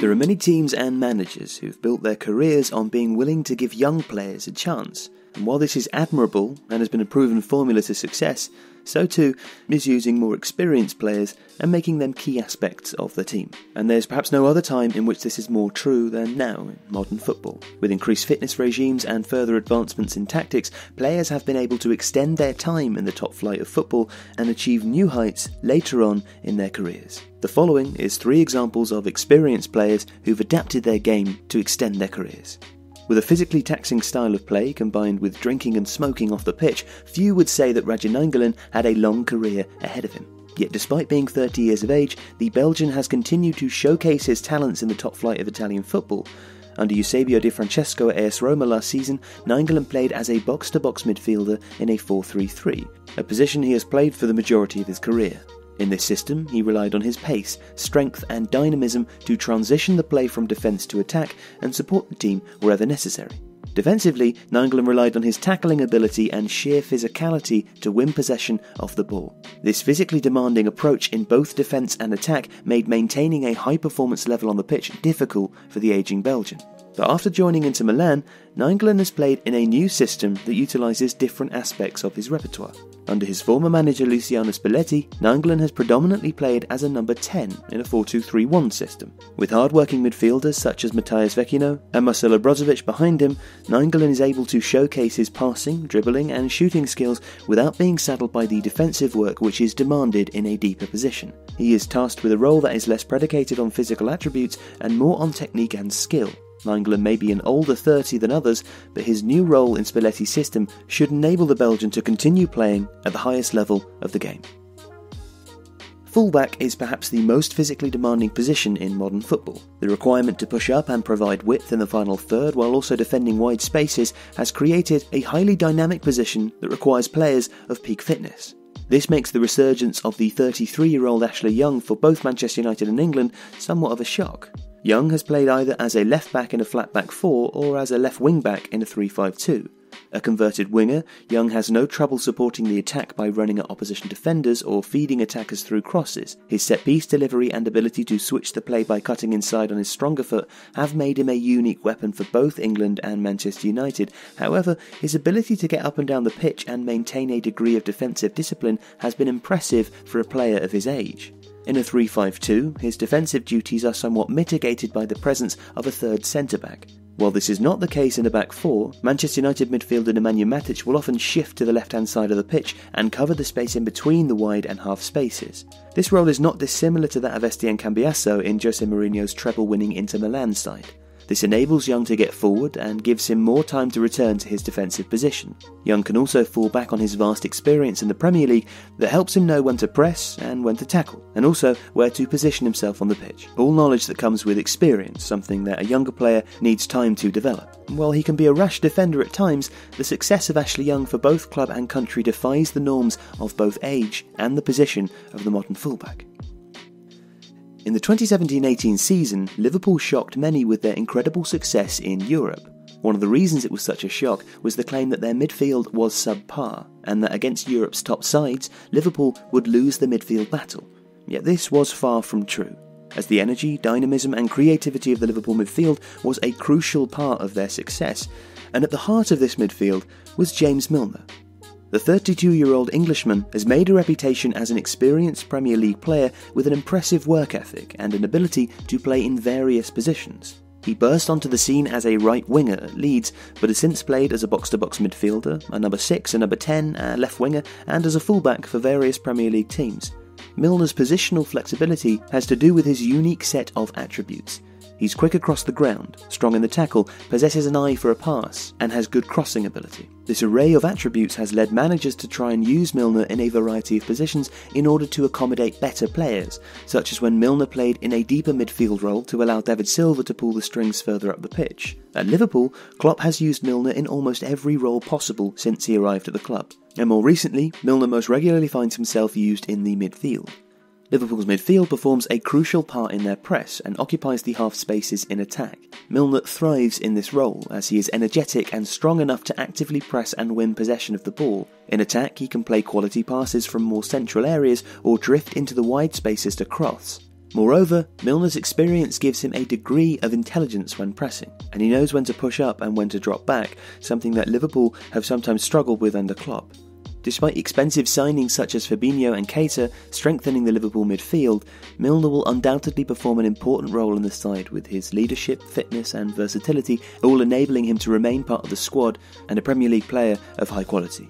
There are many teams and managers who've built their careers on being willing to give young players a chance. And while this is admirable and has been a proven formula to success, so too is using more experienced players and making them key aspects of the team. And there's perhaps no other time in which this is more true than now in modern football. With increased fitness regimes and further advancements in tactics, players have been able to extend their time in the top flight of football and achieve new heights later on in their careers. The following is 3 examples of experienced players who've adapted their game to extend their careers. With a physically taxing style of play combined with drinking and smoking off the pitch, few would say that Radja Nainggolan had a long career ahead of him. Yet despite being 30 years of age, the Belgian has continued to showcase his talents in the top flight of Italian football. Under Eusebio Di Francesco at AS Roma last season, Nainggolan played as a box-to-box midfielder in a 4-3-3, a position he has played for the majority of his career. In this system, he relied on his pace, strength and dynamism to transition the play from defence to attack and support the team wherever necessary. Defensively, Nainggolan relied on his tackling ability and sheer physicality to win possession of the ball. This physically demanding approach in both defence and attack made maintaining a high performance level on the pitch difficult for the ageing Belgian. But after joining Inter Milan, Nainggolan has played in a new system that utilises different aspects of his repertoire. Under his former manager Luciano Spalletti, Nainggolan has predominantly played as a number 10 in a 4-2-3-1 system. With hard-working midfielders such as Matthias Vecchino and Marcelo Brozovic behind him, Nainggolan is able to showcase his passing, dribbling and shooting skills without being saddled by the defensive work which is demanded in a deeper position. He is tasked with a role that is less predicated on physical attributes and more on technique and skill. Nainggolan may be an older 30 than others, but his new role in Spalletti's system should enable the Belgian to continue playing at the highest level of the game. Fullback is perhaps the most physically demanding position in modern football. The requirement to push up and provide width in the final third while also defending wide spaces has created a highly dynamic position that requires players of peak fitness. This makes the resurgence of the 33-year-old Ashley Young for both Manchester United and England somewhat of a shock. Young has played either as a left-back in a flat-back 4 or as a left wing-back in a 3-5-2. A converted winger, Young has no trouble supporting the attack by running at opposition defenders or feeding attackers through crosses. His set-piece delivery and ability to switch the play by cutting inside on his stronger foot have made him a unique weapon for both England and Manchester United. However, his ability to get up and down the pitch and maintain a degree of defensive discipline has been impressive for a player of his age. In a 3-5-2, his defensive duties are somewhat mitigated by the presence of a third centre-back. While this is not the case in a back 4, Manchester United midfielder Nemanja Matic will often shift to the left-hand side of the pitch and cover the space in between the wide and half spaces. This role is not dissimilar to that of Estienne Cambiasso in Jose Mourinho's treble-winning Inter Milan side. This enables Young to get forward and gives him more time to return to his defensive position. Young can also fall back on his vast experience in the Premier League that helps him know when to press and when to tackle, and also where to position himself on the pitch. All knowledge that comes with experience, something that a younger player needs time to develop. While he can be a rash defender at times, the success of Ashley Young for both club and country defies the norms of both age and the position of the modern fullback. In the 2017-18 season, Liverpool shocked many with their incredible success in Europe. One of the reasons it was such a shock was the claim that their midfield was subpar, and that against Europe's top sides, Liverpool would lose the midfield battle. Yet this was far from true, as the energy, dynamism and creativity of the Liverpool midfield was a crucial part of their success, and at the heart of this midfield was James Milner. The 32-year-old Englishman has made a reputation as an experienced Premier League player with an impressive work ethic and an ability to play in various positions. He burst onto the scene as a right winger at Leeds, but has since played as a box-to-box midfielder, a number 6, a number 10, a left winger, and as a fullback for various Premier League teams. Milner's positional flexibility has to do with his unique set of attributes. He's quick across the ground, strong in the tackle, possesses an eye for a pass, and has good crossing ability. This array of attributes has led managers to try and use Milner in a variety of positions in order to accommodate better players, such as when Milner played in a deeper midfield role to allow David Silva to pull the strings further up the pitch. At Liverpool, Klopp has used Milner in almost every role possible since he arrived at the club, and more recently, Milner most regularly finds himself used in the midfield. Liverpool's midfield performs a crucial part in their press and occupies the half spaces in attack. Milner thrives in this role as he is energetic and strong enough to actively press and win possession of the ball. In attack, he can play quality passes from more central areas or drift into the wide spaces to cross. Moreover, Milner's experience gives him a degree of intelligence when pressing, and he knows when to push up and when to drop back, something that Liverpool have sometimes struggled with under Klopp. Despite expensive signings such as Fabinho and Keita strengthening the Liverpool midfield, Milner will undoubtedly perform an important role in the side, with his leadership, fitness and versatility all enabling him to remain part of the squad and a Premier League player of high quality.